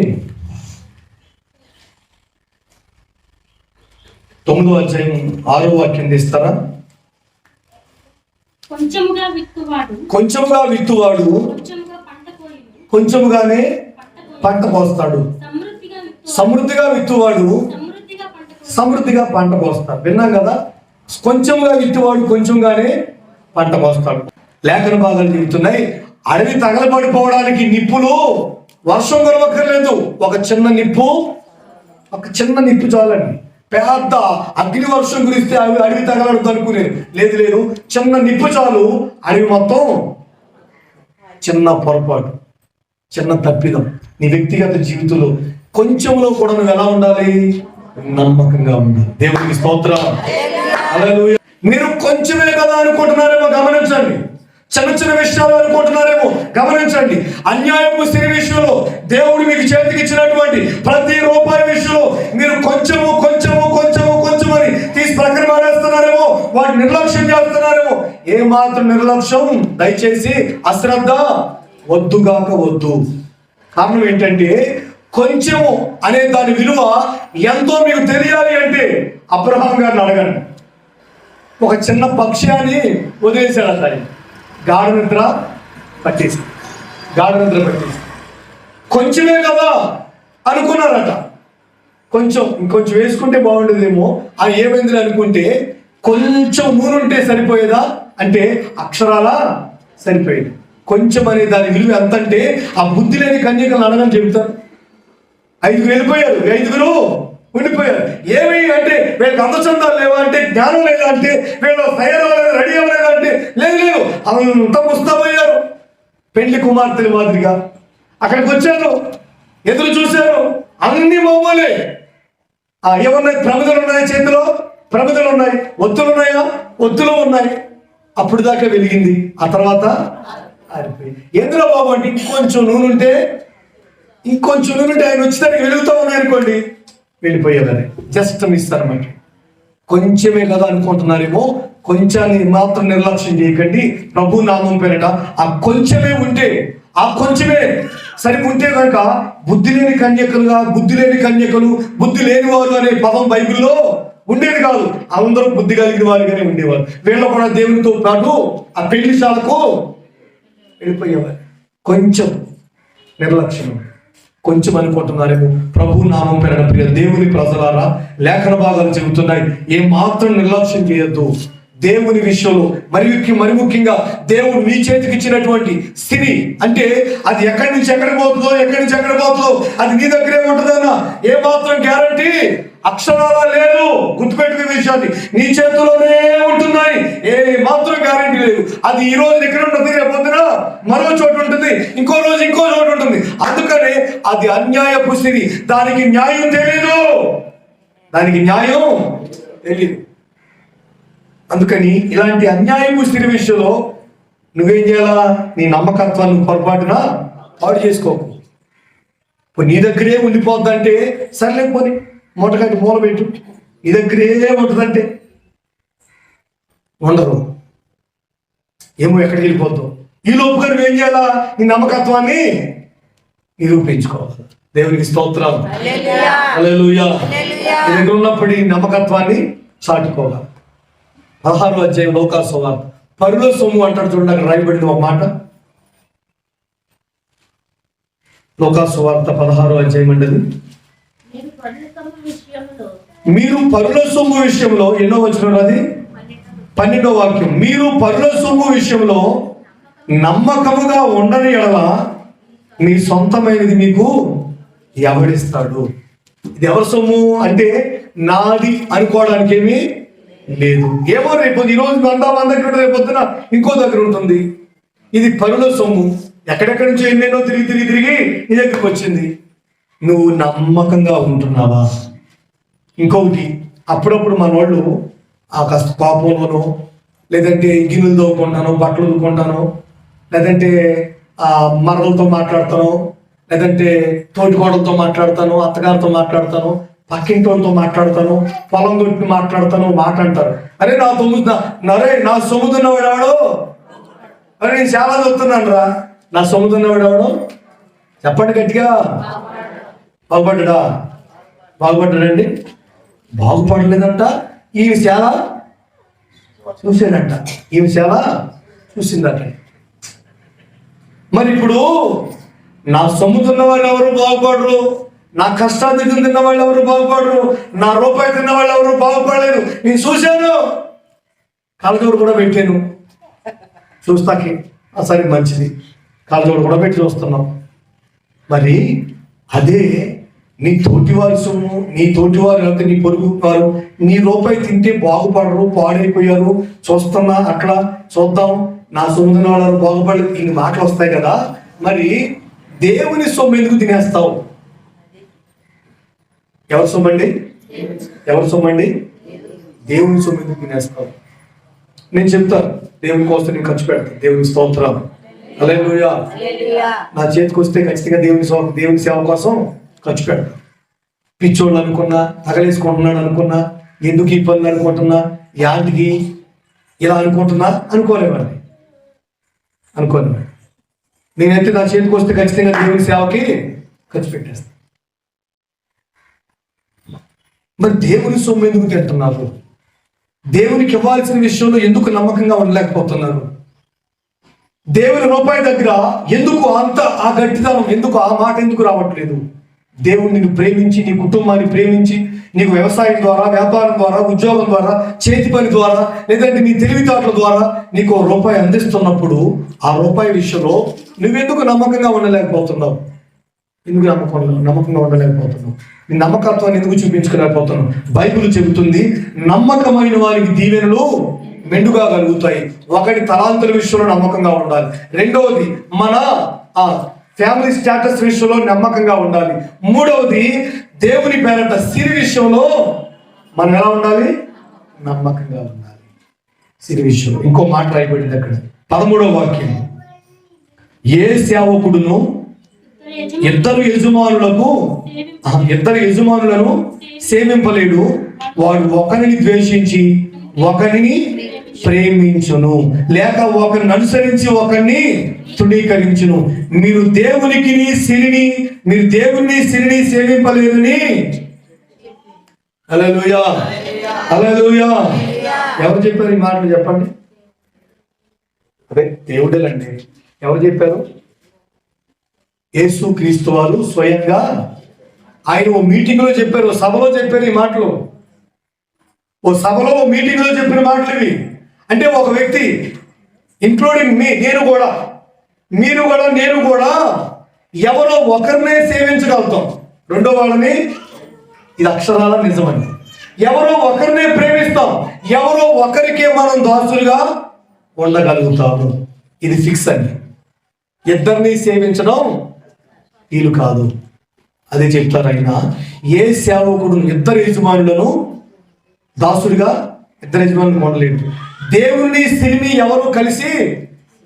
9వ అధ్యాయం 6వ వాక్యం తీస్తారా? కొంచెముగా విత్తువాడు కొంచెముగానే పంట కోస్తాడు. సమృద్ధిగా విత్తువాడు సమృద్ధిగా పంట కోస్తాడు. విన్నాం కదా? కొంచెంగా విత్తువాడు కొంచెంగానే పంట కోస్తాడు. లేఖన భాగాలు చెబుతున్నాయి, అడవి తగలబడిపోవడానికి నిప్పులు వర్షం కురవక్కర్లేదు. ఒక చిన్న నిప్పు చాలండి. పెద్ద అగ్ని వర్షం కురిస్తే అడవి తగలడదు అనుకునేది లేదు. చిన్న నిప్పు చాలు, అడవి మొత్తం. చిన్న పొరపాటు, చిన్న తప్పిదం నీ వ్యక్తిగత జీవితంలో కొంచెంలో కూడా నువ్వు ఎలా ఉండాలి? నమ్మకంగా ఉండాలి. దేవునికి స్తోత్రం. హల్లెలూయా. మీరు కొంచెమే కదా అనుకుంటున్నారేమో గమనించండి. చిన్న విషయాలు అనుకుంటున్నారేమో గమనించండి. అన్యాయపు స్థితి విషయంలో దేవుడు మీకు చేతికి ఇచ్చినటువంటి ప్రతి రూపాయి విషయంలో మీరు కొంచెము అని తీసి ప్రక్కన మారేస్తున్నారేమో, వాటి నిర్లక్ష్యం చేస్తున్నారేమో. ఏ మాత్రం నిర్లక్ష్యం, దయచేసి అశ్రద్ధ వద్దు. కారణం ఏంటంటే, కొంచెము అనే దాని విలువ ఎంతో మీకు తెలియాలి అంటే అబ్రహాం గారిని అడగండి. ఒక చిన్న పక్షి అని వదిలేశాడంట. గాఢ నిద్ర పట్టేసి కొంచెమే కదా అనుకున్నారట. ఇంకొంచెం వేసుకుంటే బాగుండేదేమో, అది ఏమైంది అనుకుంటే కొంచెం నూనె ఉంటే సరిపోయేదా అంటే అక్షరాల సరిపోయేది. కొంచెం అనే దాని విలువ ఎంత అంటే, ఆ బుద్ధి లేని కన్యకలు అడగని చెబుతారు. 5 వెళ్ళిపోయారు, 5 ఉండిపోయారు. ఏమి అంటే వీళ్ళకి అందచందాలు లేవా అంటే, జ్ఞానం లేదా అంటే, వీళ్ళు తయారవ్వలేదు, రెడీ అవ్వలేదా అంటే లేదు. అంత ముస్తాబయ్యారు. పెళ్లి కుమార్తెల మాదిరిగా అక్కడికి వచ్చారు, ఎదురు చూశారు. అన్ని మామూలే. ఏమున్నాయి? ప్రమిదలు ఉన్నాయి, చేతిలో ప్రమిదలు ఉన్నాయి. ఒత్తులు ఉన్నాయా? ఒత్తులు ఉన్నాయి. అప్పుడు దాకా వెలిగింది, ఆ తర్వాత ఆరిపోయింది. ఎందులో బాబు అంటే ఇంకొంచెం నూనె ఉంటే ఆయన వచ్చేదానికి వెలుగుతూ ఉన్నాయనుకోండి, వెళ్ళిపోయేదని. జస్ట్ మిస్ అనమాట. కొంచెమే కదా అనుకుంటున్నారేమో. కొంచెాన్ని మాత్రం నిర్లక్ష్యం చేయకండి. ప్రభు నామం పేరట ఆ కొంచెమే సరిపోతే కనుక బుద్ధి లేని కన్యకలు, బుద్ధి లేని వారు అనే పదం బైబిల్లో ఉండేది కాదు. అందరూ బుద్ధి కలిగిన వారిగానే ఉండేవారు. వీళ్ళు కూడా దేవునితో పాటు ఆ పెళ్లిశాలకు వెళ్ళిపోయేవారు. కొంచెం నిర్లక్ష్యం, కొంచెం అనుకుంటున్నారేమో. ప్రభు నామం పేరట ప్రియ దేవుని ప్రజలారా, లేఖన భాగాలు చెబుతున్నాయి, ఏ మాత్రం నిర్లక్ష్యం చేయొద్దు. దేవుని విషయంలో మరి ముఖ్యంగా దేవుడు నీ చేతికి ఇచ్చినటువంటి స్థితి అంటే అది ఎక్కడి నుంచి ఎక్కడ పోతుందో అది నీ దగ్గరే ఉంటుందన్న ఏ మాత్రం గ్యారంటీ అక్షరాలా లేదు. గుర్తుపెట్టుకునే విషయాన్ని నీ చేతిలోనే ఉంటున్నాయి, ఏ మాత్రం గ్యారంటీ లేదు. అది ఈ రోజు ఎక్కడ ఉంటుంది, రేపు పొద్దున మరో చోటు ఉంటుంది, ఇంకో రోజు ఇంకో చోటు ఉంటుంది. అందుకనే అది అన్యాయపు స్థితి, దానికి న్యాయం తెలియదు. అందుకని ఇలాంటి అన్యాయపు స్థితి విషయంలో నువ్వేం చేయాలా? నీ నమ్మకత్వాన్ని పొరపాటున పాడు చేసుకోకు. నీ దగ్గరే ఉండిపోద్దంటే సర్లేకపోని మూటకాటి మూల పెట్టు, నీ దగ్గరే ఉంటుందంటే ఉండదు, ఏమో ఎక్కడికి వెళ్ళిపోతావు. ఈ లోపుగా నువ్వేం చేయాలా? నీ నమ్మకత్వాన్ని నిరూపించుకోవాలి. దేవునికి స్తోత్రం, హల్లెలూయా. నీ దగ్గర ఉన్నప్పుడు ఈ నమ్మకత్వాన్ని చాటుకోవాలి. 16వ అధ్యాయం లోకాసు వార్త, పరుల సొమ్ము అంటాడు చూడండి, అక్కడ రాయబడింది ఒక మాట. లోకాసు వార్త 16వ అధ్యాయం అండి. మీరు పరుల సొమ్ము విషయంలో ఎన్నో వచనం అది 12వ వాక్యం. మీరు పరుల సొమ్ము విషయంలో నమ్మకముగా ఉండని ఎడల మీ సొంతమైనది మీకు ఎవడిస్తాడు? ఇది ఎవరి సొమ్ము అంటే నాది అనుకోవడానికి ఏమీ లేదు. ఏమో రేపు ఈరోజు మన దగ్గర రేపు పొద్దున ఇంకో దగ్గర ఉంటుంది. ఇది పరుల సొమ్ము, ఎక్కడెక్కడి నుంచి ఎన్నెన్నో తిరిగి నీ దగ్గరికి వచ్చింది. నువ్వు నమ్మకంగా ఉంటున్నావా? ఇంకొకటి, అప్పుడప్పుడు మన వాళ్ళు ఆ కాస్త కోపంలోనో, లేదంటే గిన్నెలు తోముకుంటాను, బట్టలు తోముకుంటాను, లేదంటే మరలతో మాట్లాడతాను, లేదంటే తోటికోడలతో మాట్లాడతాను, అత్తగారితో మాట్లాడతాను, పక్కింటి వాళ్ళతో మాట్లాడతాను, పొలం కొట్టి మాట్లాడతాను, మాట అంటారు. అరే నా సొమ్ముతున్నవాడు ఎవడు? అరే నేను చాలా చెప్తున్నాను రా, నా సొమ్ముతున్నవాడు ఎవడు? చెప్పండి గట్టిగా. బాగుపడ్డాడండి? బాగుపడలేదంట. ఈమె చాలా చూసాడంట, ఈమె చాలా చూసిందట. మరి ఇప్పుడు నా సొమ్ము తిన్న వాళ్ళు ఎవరు బాగుపడరు, నా కష్టాన్ని తిన్న వాళ్ళు ఎవరు బాగుపడరు, నా రూపాయి తిన్న వాళ్ళు ఎవరు బాగుపడలేరు. నేను చూశాను, కళ్ళజోడు కూడా పెట్టాను చూస్తాకి. సరే మంచిది, కళ్ళజోడు కూడా పెట్టి చూస్తున్నాం. మరి అదే నీ తోటివారి సొమ్ము, నీ తోటివారు లేకపోతే నీ పొరుగు వారు నీ రూపాయి తింటే బాగుపడరు, పాడైపోయారు, చూస్తున్నా అట్లా చూద్దాం, నా సొమ్ము తిన్న వాళ్ళు బాగుపడలేదు, ఇన్ని మాటలు వస్తాయి కదా. మరి దేవుని సొమ్ము ఎందుకు తినేస్తావు? ఎవరి సొమ్మండి? దేవుని సొమ్ము ఎందుకు తినేస్తావు? నేను చెప్తాను, దేవుని కోసం నేను ఖర్చు పెడతాను. దేవుని స్తోత్రం, హల్లెలూయా. నా చేతికి వస్తే ఖచ్చితంగా దేవుని సేవ కోసం ఖర్చు పెడతాను. పిచ్చోళ్ళు అనుకున్నా, తగలేసుకుంటున్నాడు అనుకున్నా, ఎందుకు ఈ పనులు అనుకుంటున్నా, యాంటికి ఇలా అనుకుంటున్నా అనుకోలేవాడిని. నేనైతే నా చేతికి వస్తే ఖచ్చితంగా దేవుని సేవకి ఖర్చు పెట్టేస్తాను. మరి దేవుని సొమ్ము ఎందుకు తింటున్నారు? దేవునికి ఇవ్వాల్సిన విషయంలో ఎందుకు నమ్మకంగా ఉండలేకపోతున్నారు? దేవుని రూపాయి దగ్గర ఎందుకు అంత ఆ గట్టిదనం, ఎందుకు ఆ మాట ఎందుకు రావట్లేదు? దేవుడు నిన్ను ప్రేమించి, నీ కుటుంబాన్ని ప్రేమించి, నీకు వ్యవసాయం ద్వారా, వ్యాపారం ద్వారా, ఉద్యోగం ద్వారా, చేతి పని ద్వారా, లేదంటే నీ తెలివితేటల ద్వారా నీకు రూపాయి అందిస్తున్నప్పుడు ఆ రూపాయి విషయంలో నువ్వెందుకు నమ్మకంగా ఉండలేకపోతున్నావు? ఎందుకు నమ్మకంగా ఉండలేకపోతున్నావు? నీ నమ్మకత్వాన్ని ఎందుకు చూపించుకోలేకపోతున్నావు? బైబిల్ చెబుతుంది, నమ్మకమైన వారికి దీవెనలు మెండుగా కలుగుతాయి. ఒకటి తలాంతుల విషయంలో నమ్మకంగా ఉండాలి. రెండవది మన ఫ్యామిలీ స్టేటస్ విషయంలో నమ్మకంగా ఉండాలి. మూడవది దేవుని పేరట సిరి విషయంలో మనం ఎలా ఉండాలి? నమ్మకంగా ఉండాలి. సిరి విషయంలో ఇంకో మాట రాయబడింది అక్కడ 13వ వాక్యం. ఏ సేవకుడును ఇద్దరు యజమానులను సేవింపలేడు. వాడు ఒకరిని ద్వేషించి ఒకరిని ప్రేమించును, లేక ఒకరిని అనుసరించి ఒకరిని తృణీకరించును. మీరు దేవునికి సిరిని సేవింపలేదని. హల్లెలూయా, హల్లెలూయా. ఎవరు చెప్పారు ఈ మాటలు? చెప్పండి. అదే దేవుడేలండి. ఎవరు చెప్పారు? యేసు క్రీస్తు వారు స్వయంగా ఆయన ఓ మీటింగ్లో చెప్పారు, సభలో చెప్పారు ఈ మాటలు. ఓ సభలో మీటింగ్లో చెప్పిన మాటలు ఇవి. అంటే ఒక వ్యక్తి ఇంక్లూడింగ్ మీ, నేను కూడా ఎవరో ఒకరినే సేవించగలుగుతాం. రెండో వాళ్ళని, ఇది అక్షరాల నిజమండి, ఎవరో ఒకరినే ప్రేమిస్తాం, ఎవరో ఒకరికే మనం దాసులుగా ఉండగలుగుతాము. ఇది ఫిక్స్ అండి. ఇద్దరిని సేవించడం వీలు కాదు. అదే చెప్తారు ఆయన, ఏ సేవకుడు ఇద్దరు యజమానులను దాసుడిగా ఇద్దరు యజమానులు ఉండలేడు. దేవుని స్త్రీని ఎవరు కలిసి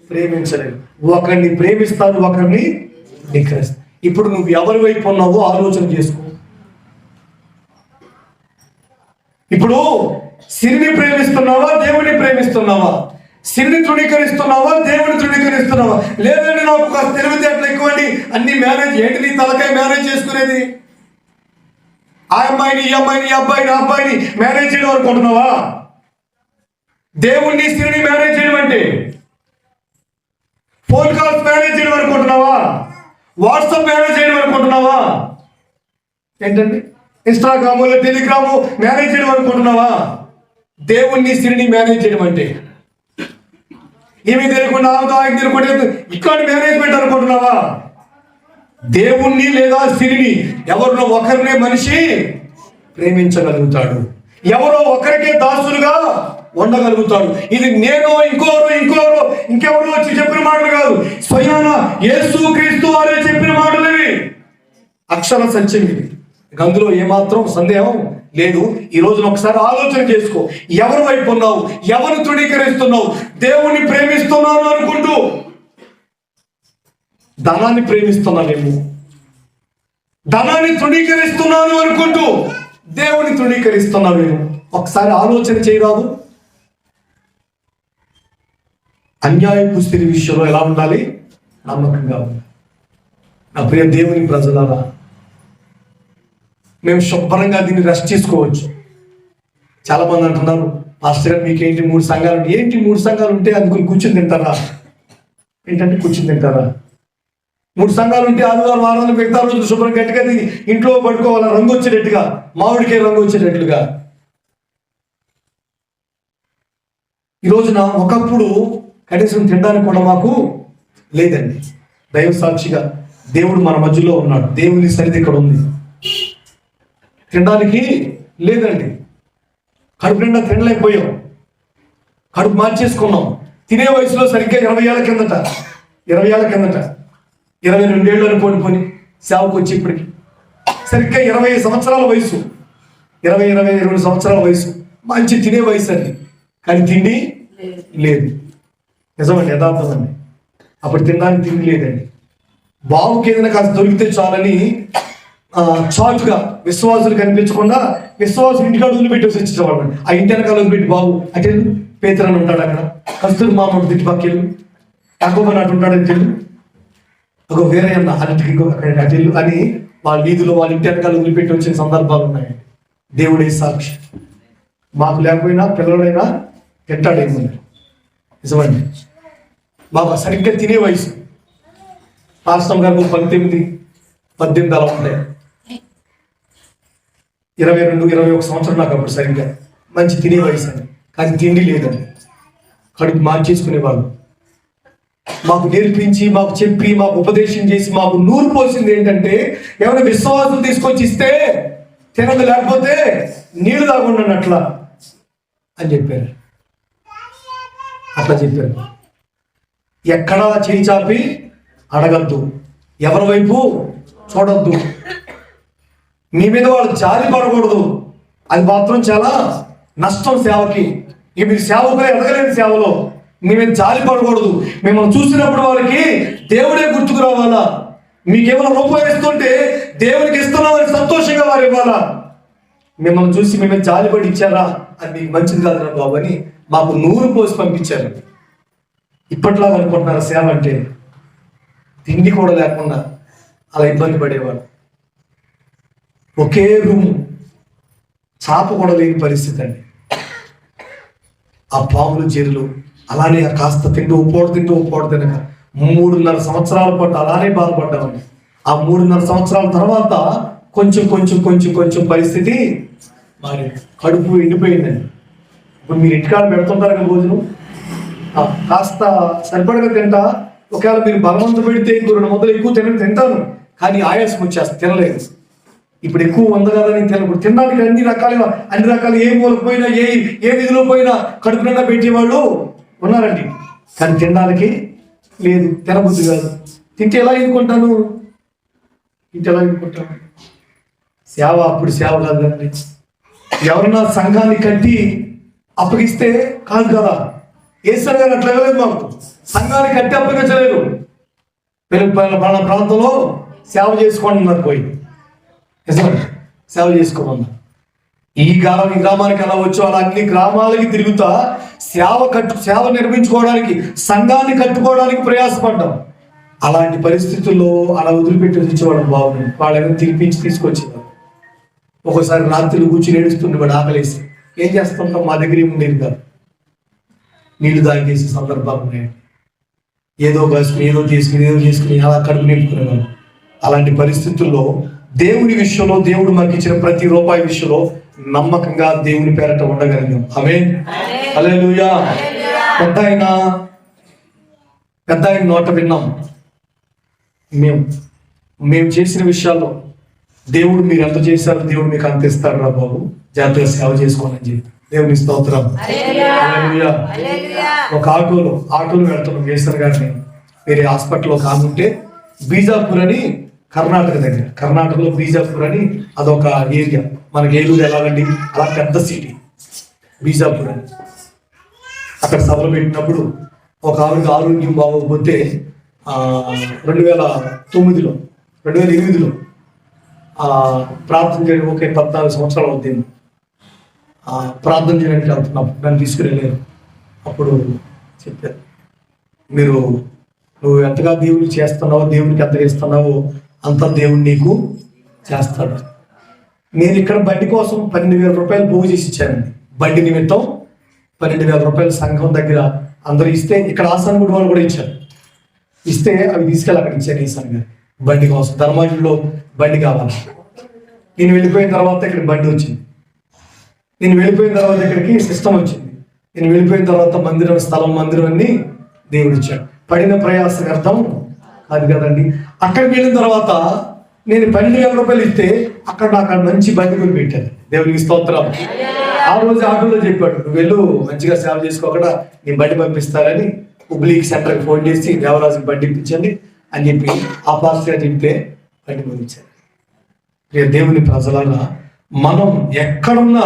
ప్రేమించలేరు. ఒకరిని ప్రేమిస్తారు, ఒకరిని నిగ్రహిస్తారు. ఇప్పుడు నువ్వు ఎవరి వైపు ఉన్నావో ఆలోచన చేసుకో. ఇప్పుడు సిరిని ప్రేమిస్తున్నావా, దేవుని ప్రేమిస్తున్నావా? సిరిని తృణీకరిస్తున్నావా, దేవుని తృణీకరిస్తున్నావా? లేదండి నాకు ఒక తెలివితేటలు ఎక్కువండి, అన్ని మేనేజ్, ఏంటి నీ తలకాయ మేనేజ్ చేసుకునేది? ఆ అమ్మాయిని, ఈ అమ్మాయిని, ఈ అబ్బాయిని, ఆ అబ్బాయిని మేనేజ్ చేయడం అనుకుంటున్నావా? దేవుణ్ణి సిరిని మేనేజ్ చేయడం అంటే ఫోన్ కాల్స్ మేనేజ్ చేయడం అనుకుంటున్నావా? వాట్సాప్ మేనేజ్ చేయడం అనుకుంటున్నావా? ఏంటండి ఇన్స్టాగ్రాము, టెలిగ్రాము మేనేజ్ చేయడం అనుకుంటున్నావా? దేవుణ్ణి సిరిని మేనేజ్ చేయడం అంటే ఏమీ తెలియకుండా ఆయన తెలియకుండా ఇక్కడ మేనేజ్మెంట్ అనుకుంటున్నావా? దేవుణ్ణి లేదా సిరిని ఎవరినో ఒకరినే మనిషి ప్రేమించగలుగుతాడు, ఎవరో ఒకరికే దాసులుగా ఉండగలుగుతాడు. ఇది నేను ఇంకెవరో వచ్చి చెప్పిన మాటలు కాదు, స్వయాన యేసుక్రీస్తు వారే చెప్పిన మాటలు ఇవి. అక్షర సత్యం ఇది, అందులో ఏమాత్రం సందేహం లేదు. ఈ రోజున ఒకసారి ఆలోచన చేసుకో, ఎవరి వైపు ఉన్నావు, ఎవరు తృణీకరిస్తున్నావు? దేవుణ్ణి ప్రేమిస్తున్నాను అనుకుంటూ ధనాన్ని ప్రేమిస్తున్నావేమో, ధనాన్ని తృణీకరిస్తున్నాను అనుకుంటూ దేవుని తృణీకరిస్తున్నావేమో. ఒకసారి ఆలోచన చేయరాదు. అన్యాయపు స్త్రీ విషయంలో ఎలా ఉండాలి? నమ్మకంగా ఉండాలి. నా ప్రియ దేవుని ప్రజలారా, మేము శుభ్రంగా దీన్ని రెస్ట్ చేసుకోవచ్చు. చాలా మంది అంటున్నారు, మాస్టర్ గారు మీకేంటి 3 సంఘాలు? ఏంటి 3 సంఘాలు ఉంటే అందుకుని కూర్చుని తింటారా? ఏంటంటే కూర్చుని తింటారా? 3 సంఘాలు ఉంటే ఆదివారం వారాలు మిగతా రోజులు శుభ్రం గట్టిగా ఇంట్లో పడుకోవాలా, రంగు వచ్చేటట్టుగా, మామిడికాయ రంగు వచ్చేటట్లుగా. ఈ రోజున ఒకప్పుడు కనీసం తినడానికి కూడా మాకు లేదండి. దైవ సాక్షిగా దేవుడు మన మధ్యలో ఉన్నాడు, దేవుని సన్నిధి ఇక్కడ ఉంది. తినడానికి లేదండి, కడుపు నిండా తినలేకపోయాం, కడుపు మార్చేసుకున్నాం. తినే వయసులో సరిగ్గా 20 ఏళ్ళ కిందట 22 ఏళ్ళు అనుకోని సేవకు వచ్చి ఇప్పటికి సరిగ్గా 20 సంవత్సరాల వయసు, 22 సంవత్సరాల వయసు, మంచి తినే వయసు అండి. కానీ తిండి లేదు. నిజమండి, యథార్థం అండి. అప్పుడు తినడానికి తిండి లేదండి. బావుకి ఏదైనా కాస్త దొరికితే చాలని చాటుగా విశ్వాసులు కనిపించకుండా విశ్వాసులు ఇంటికాడ వదిలిపెట్టేసి వచ్చేవాళ్ళు. ఆ ఇంటి వెనకాల వదిలిపెట్టి బాబు అటు పేతురని ఉంటాడు, అక్కడ కస్తూరి మామూడు దిట్టుపక్కెళ్ళు, యాకోబని అటు ఉంటాడని తెలుగు, ఒక వేరే అన్న అన్నిటికి అక్కడ అటు అని వాళ్ళ వీధిలో వాళ్ళ ఇంటి వెనకాల వదిలిపెట్టి వచ్చిన సందర్భాలు ఉన్నాయండి. దేవుడే సాక్షి. మాకు లేకపోయినా పిల్లలైనా తింటాడేమో. నిజమండి, మాకు సరిగ్గా తినే వయసు. పాస్తం గారు 18 అలా ఉంటాయి. 22, 21 సంవత్సరం నాకు అప్పుడు సరిగ్గా మంచి తినే వయసు అండి. కానీ తిండి లేదండి, కడుపు మార్చేసుకునేవాళ్ళు. మాకు నేర్పించి, మాకు చెప్పి, మాకు ఉపదేశం చేసి, మాకు నూరు పోసింది ఏంటంటే, ఏమైనా విశ్వాసం తీసుకొచ్చి ఇస్తే తినదు, లేకపోతే నీళ్లు తాగుండండి అట్లా అని చెప్పారు. అట్లా చెప్పారు. ఎక్కడా చేయి చాపి అడగద్దు, ఎవరి వైపు చూడొద్దు, మీ మీద వాళ్ళు జాలి పడకూడదు. అది మాత్రం చాలా నష్టం సేవకి. మీరు సేవకులే ఎదగలేని సేవలో మీ మీద జాలి పడకూడదు. మిమ్మల్ని చూసినప్పుడు వాళ్ళకి దేవుడే గుర్తుకు రావాలా. మీకేమైనా రూపాయి ఇస్తుంటే దేవునికి ఇస్తున్నామని సంతోషంగా వారు ఇవ్వాలా. మిమ్మల్ని చూసి మీ మీద జాలి పడి ఇచ్చారా, అది మీకు మంచిది కాదురా బాబు అని మాకు నూరు పోసి పంపించారు. ఇప్పట్లాగా అనుకుంటున్నారు సేవ అంటే, తిండి కూడా లేకుండా అలా ఇబ్బంది పడేవాడు. ఒకే రూమ్, చాప కూడా లేని పరిస్థితి అండి. ఆ పాములు జైలు అలానే కాస్త తింటూ ఉప్పోడు తినక 3.5 సంవత్సరాల పాటు అలానే బాధపడ్డామండి. ఆ 3.5 సంవత్సరాల తర్వాత కొంచెం పరిస్థితి మారింది. కడుపు ఎండిపోయిందండి. ఇప్పుడు మీరు ఇంటికాడ పెడుతుంటారు కదా భోజనం, కాస్త సరిపడగా తింటా. ఒకవేళ మీరు బలవంత పెడితే ఇంకో 2 ముద్దలు ఎక్కువ తింటాను, కానీ ఆయాసం వచ్చేస్తా, తినలేదు. ఇప్పుడు ఎక్కువ ఉంది కదా నేను ఇప్పుడు తినడానికి అన్ని రకాలు ఏ మూలకు పోయినా ఏ విధిలో పోయినా కడుపు నిండా పెట్టేవాళ్ళు ఉన్నారండి. కానీ తినడానికి లేదు, తినబుద్ధి కాదు. తింటే ఎలా ఎన్నుకుంటాను? సేవ అప్పుడు సేవ కాదు కదండి. ఎవరన్నా సంఘాన్ని కట్టి అప్పగిస్తే కాదు కదా. యేసయ్య గారు అట్లా ఇవ్వలేదు, మాకు సంఘాన్ని కట్టి అప్పగించలేదు. పలానా ప్రాంతంలో సేవ చేసుకోండి అన్నారు, పోయి సేవ చేసుకోమన్నారు. ఈ గ్రామానికి ఎలా వచ్చో అలా అన్ని గ్రామాలకి తిరుగుతా సేవ నిర్మించుకోవడానికి, సంఘాన్ని కట్టుకోవడానికి ప్రయాసపడ్డాం. అలాంటి పరిస్థితుల్లో అలా వదిలిపెట్టి వచ్చేవాడు బాగుంది. వాళ్ళని తిరిపించి తీసుకొచ్చేవారు. ఒకసారి రాత్రులు కూర్చుని ఏడుస్తుండే వాడు ఆకలేసి. ఏం చేస్తుంటాం, మా దగ్గర ఉండేది కాదు, నీళ్లు తాగేసే సందర్భాలు ఉన్నాయి. ఏదో తీసుకుని అలా కడుపు నింపుకునేవాళ్ళు. అలాంటి పరిస్థితుల్లో దేవుని విషయంలో, దేవుడు మనకి ఇచ్చిన ప్రతి రూపాయి విషయంలో నమ్మకంగా దేవుని పేరట ఉండగలిగాం. ఆమేన్, హల్లెలూయా. పెద్ద ఆయన నోట విన్నాం, మేము చేసిన విషయాల్లో దేవుడు మీరు ఎంత చేశారు, దేవుడు మీకు అంత ఇస్తాడు రా బాబు, జాగ్రత్తగా సేవ చేసుకోండి అని చెప్పి దేవుని స్తోత్రం. హల్లెలూయా. ఒక ఆటోలో వెళ్తున్నాం కేసర్ గారిని. వేరే హాస్పిటల్లో కాకుంటే బీజాపూర్ అని కర్ణాటకలో బీజాపూర్ అని అదొక ఏరియా. మనకి ఏలూరు ఎలాగండి, అలా పెద్ద సిటీ బీజాపూర్ అని. అక్కడ సభలు పెట్టినప్పుడు ఒక ఆవిడకి ఆరోగ్యం బాగోకపోతే 2008లో ప్రార్థన చేయడం, 14 సంవత్సరాలు అవుతుంది. ప్రార్థన చేయడానికి వెళ్తున్నప్పుడు నన్ను తీసుకువెళ్ళారు. అప్పుడు చెప్పారు, నువ్వు ఎంతగా దేవుడికి చేస్తున్నావో, దేవుడికి ఎంతగా ఇస్తున్నావో అంత దేవుడు నీకు చేస్తాడు. నేను ఇక్కడ బండి కోసం 12,000 రూపాయలు పోగు చేసి ఇచ్చానండి. బండి నిమిత్తం 12,000 రూపాయలు సంఘం దగ్గర అందరూ ఇస్తే, ఇక్కడ ఆసాన్ గుడి వాళ్ళు కూడా ఇచ్చారు. ఇస్తే అవి తీసుకెళ్ళి అక్కడ ఇచ్చాను ఈసాన్ గారు. బండి కోసం ధర్మాజుల్లో బండి కావాలి. నేను వెళ్ళిపోయిన తర్వాత ఇక్కడ బండి వచ్చింది. నేను వెళ్ళిపోయిన తర్వాత ఇక్కడికి సిస్టమ్ వచ్చింది. నేను వెళ్ళిపోయిన తర్వాత మందిరం అన్ని దేవుడు ఇచ్చాడు. పడిన ప్రయాస అర్థం కాదు కదండి. అక్కడికి వెళ్ళిన తర్వాత నేను 12,000 రూపాయలు ఇస్తే అక్కడ మంచి బండి కొని పెట్టాను. దేవునికి స్తోత్రం. ఆ రోజు ఆటోలో చెప్పాడు, నువ్వు వెళ్ళు మంచిగా సేవ చేసుకోకుండా నేను బండి పంపిస్తానని హుబ్లీకి సెంటర్కి ఫోన్ చేసి దేవరాజుకి బండి ఇప్పించండి అని చెప్పి ఆ పాస్టర్ చెప్తే బండి పంపించాను. దేవుని ప్రజలారా, మనం ఎక్కడున్నా,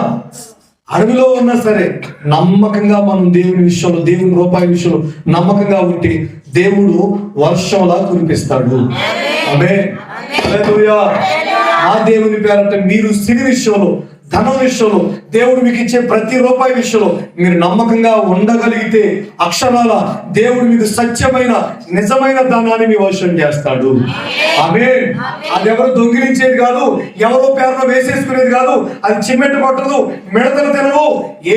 అడవిలో ఉన్నా సరే నమ్మకంగా మనం దేవుని విషయంలో, దేవుని రూపాయి విషయంలో నమ్మకంగా ఉంటే దేవుడు వర్షంలా కురిపిస్తాడు. ఆమేన్, హల్లెలూయా. ఆ దేవుని పేరట మీరు సిరి విషయంలో, ధనం విషయంలో, దేవుడు మీకు ఇచ్చే ప్రతి రూపాయి విషయంలో మీరు నమ్మకంగా ఉండగలిగితే అక్షరాల దేవుడు మీకు సత్యమైన నిజమైన ధనాన్ని మీ వశం చేస్తాడు. ఆమేన్. అది ఎవరు దొంగిలించేది కాదు, ఎవరో పేరులో వేసేసుకునేది కాదు, అది చిమ్మెట్ట కొట్టదు, మిడతలు తినవు,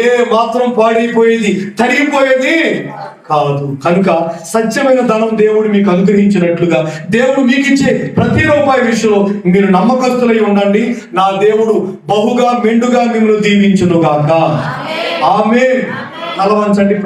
ఏ మాత్రం పాడైపోయేది, తరిగిపోయేది కాదు. కనుక సత్యమైన ధనం దేవుడు మీకు అనుగ్రహించినట్లుగా దేవుడు మీకు ఇచ్చే ప్రతి రూపాయి విషయంలో మీరు నమ్మకస్తులై ఉండండి. నా దేవుడు బహుగా మెండుగా మిమ్మల్ని దీవించును గాక. ఆమేన్. తలవంచండి.